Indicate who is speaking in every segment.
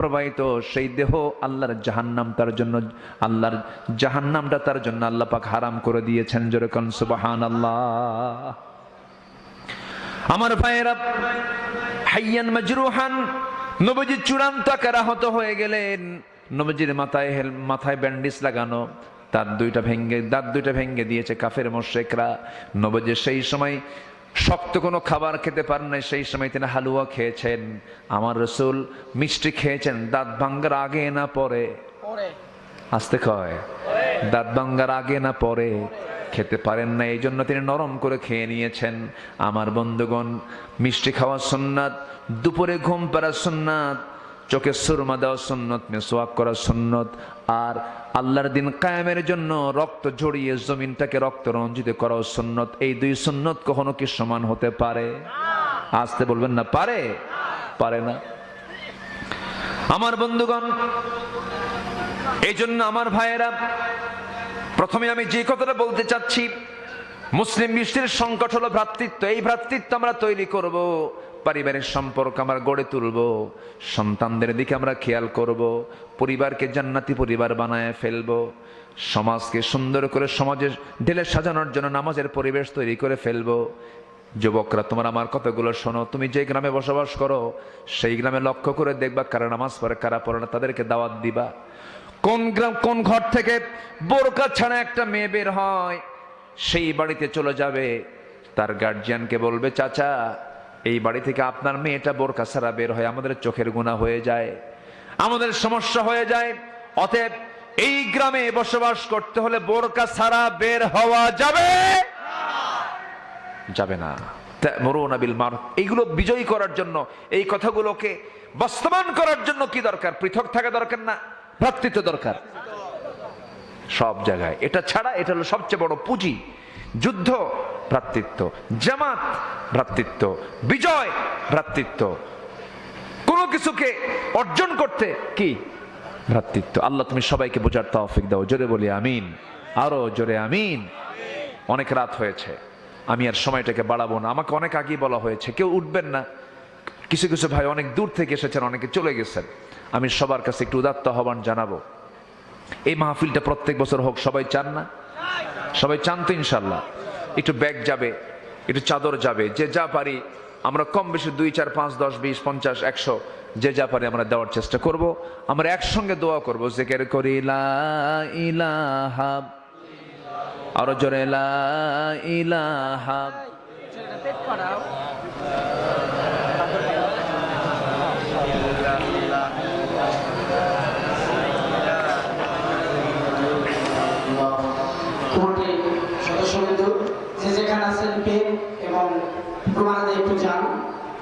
Speaker 1: প্রবাহিত সেই দেহ আল্লাহর জাহান্নাম তার জন্য, আল্লাহর জাহান্নামটা তার জন্য আল্লাহ পাক হারাম করে দিয়েছেন। জোরে কোন সুবহানাল্লাহ। আমার ভাইয়েরা, হাইয়ান মাজরুহান, নবীজি চূড়ান্ত আকারে আহত হয়ে গেলেন। নবীজির মাথায় ব্যান্ডেজ লাগানো, দাঁত দুইটা ভেঙে দিয়েছে কাফের মুশরিকরা। নবীজি সেই সময় শক্ত কোনো খাবার খেতে পারেন নাই, সেই সময় তিনি হালুয়া খেয়েছেন। আমার রাসূল মিষ্টি খেয়েছেন দাঁত ভাঙ্গার আগে না পরে? আস্তে কয়, দাঁত ভাঙ্গার আগে না পরে? খেতে পারেন না, এই জন্য তিনি নরম করে খেয়ে নিয়েছেন। আমার বন্ধুগণ, মিষ্টি খাওয়া সুন্নাত, দুপুরে ঘুম পাড়া সুন্নাত, চোখে সুরমা দেওয়া সুন্নত, মিসওয়াক করা সুন্নত, আর আল্লাহর দিন কায়েমের জন্য রক্ত ঝরিয়ে জমিনটাকে রক্ত রঞ্জিত করা সুন্নত। এই দুই সুন্নত কখনো কি সমান হতে পারে? আসতে বলবেন না, পারে? পারে না। আমার বন্ধুগণ, এই জন্য আমার ভাইয়েরা, প্রথমে আমি যে কথাটা বলতে চাচ্ছি, মুসলিম বিশ্বের সংকট হলো ভ্রাতৃত্ব। এই ভ্রাতৃত্ব আমরা তৈরি করব, পারিবারিক সম্পর্ক আমরা গড়ে তুলব, সন্তানদের দিকে আমরা খেয়াল করব, পরিবারকে জান্নাতি পরিবার বানায় ফেলবো, সমাজকে সুন্দর করে সমাজে ঢেলে সাজানোর জন্য নামাজের পরিবেশ তৈরি করে ফেলবো। যুবকরা, তোমরা আমার কথাগুলো শোনো। তুমি যে গ্রামে বসবাস করো সেই গ্রামে লক্ষ্য করে দেখবা কারা নামাজ পড়ে কারা পড়ে না, তাদেরকে দাওয়াত দিবা। কোন ঘর থেকে বোরকা ছাড়া একটা মেয়ে বের হয়, সেই বাড়িতে চলে যাবে, তার গার্জিয়ানকে বলবে, চাচা এই বাড়ি থেকে আপনার মেয়েটা বোরকা ছাড়া বের হয়, আমাদের চোখের গুনাহ হয়ে যায়, আমাদের সমস্যা হয়ে যায়। অতএব এই গ্রামে বসবাস করতে হলে বোরকা ছাড়া বের হওয়া যাবে না। তা'মুরুনা বিল মারুফ, এইগুলো বিজয়ী করার জন্য, এই কথাগুলোকে বাস্তবায়ন করার জন্য কি দরকার? পৃথক থাকা দরকার না, ভ্রাতৃত্ব দরকার সব জায়গায়। এটা ছাড়া, এটা হলো সবচেয়ে বড় পুঁজি। যুদ্ধ ভ্রাতৃত্ব, জামাত ভ্রাতৃত্ব, বিজয় ভ্রাতৃত্ব, কোনো কিছুকে অর্জন করতে কি ভ্রাতৃত্ব। আল্লাহ তুমি সবাইকে বোঝার তৌফিক দাও। জোরে বলি আমিন, আরো জোরে আমিন। অনেক রাত হয়েছে, আমি আর সময়টাকে বাড়াবো না। আমাকে অনেক আগেই বলা হয়েছে কেউ উঠবেন না। কিছু কিছু ভাই অনেক দূর থেকে এসেছেন, অনেকে চলে গেছেন। আমি সবার কাছে একটু উদাত্ত আহ্বান জানাবো, এই মাহফিলটা প্রত্যেক বছর হোক। সবাই চান না? সবাই চান তো ইনশাল্লাহ? একটু ব্যাগ যাবে, একটু চাদর যাবে, যে যা পারি আমরা কম বেশি 2, 4, 5, 10, 20, 50, 100 যে যা পারি আমরা দেওয়ার চেষ্টা করব। আমরা একসঙ্গে দোয়া করব, জিকির করি লা ইলাহা, আরো জোরে লা ইলাহা।
Speaker 2: যেখানে আছেন পেন এবং প্রমাণে একটু যান,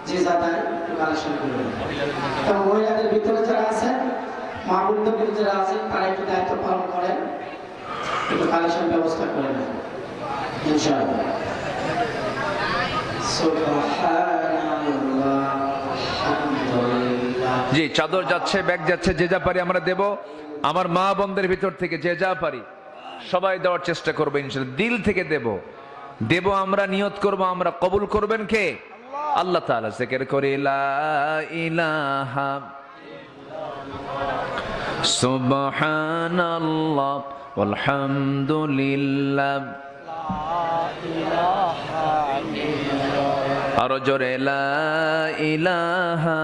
Speaker 2: যে যাতায় একটু কালেকশন করবেন। এবং মহিলাদের ভিতরে যারা আছেন, মা বোনদের ভিতরে যারা আছেন, তারা একটু দায়িত্ব পালন করেন, একটু কালেকশন ব্যবস্থা করে নেন ইনশাআল্লাহ।
Speaker 1: জি, চাদর যাচ্ছে, ব্যাগ যাচ্ছে, যে যা পারি আমরা দেব। আমার মা বোনদের ভিতর থেকে যে যা পারি সবাই দেওয়ার চেষ্টা করবো ইনশাআল্লাহ। দিল থেকে দেব আমরা, নিয়ত করব, আমরা কবুল করবেন কে? আল্লাহ তাআলা। জিকির করি লা ইলাহা সুবহানাল্লাহ ওয়ালহামদুলিল্লাহ, আরো জোরে লা ইলাহা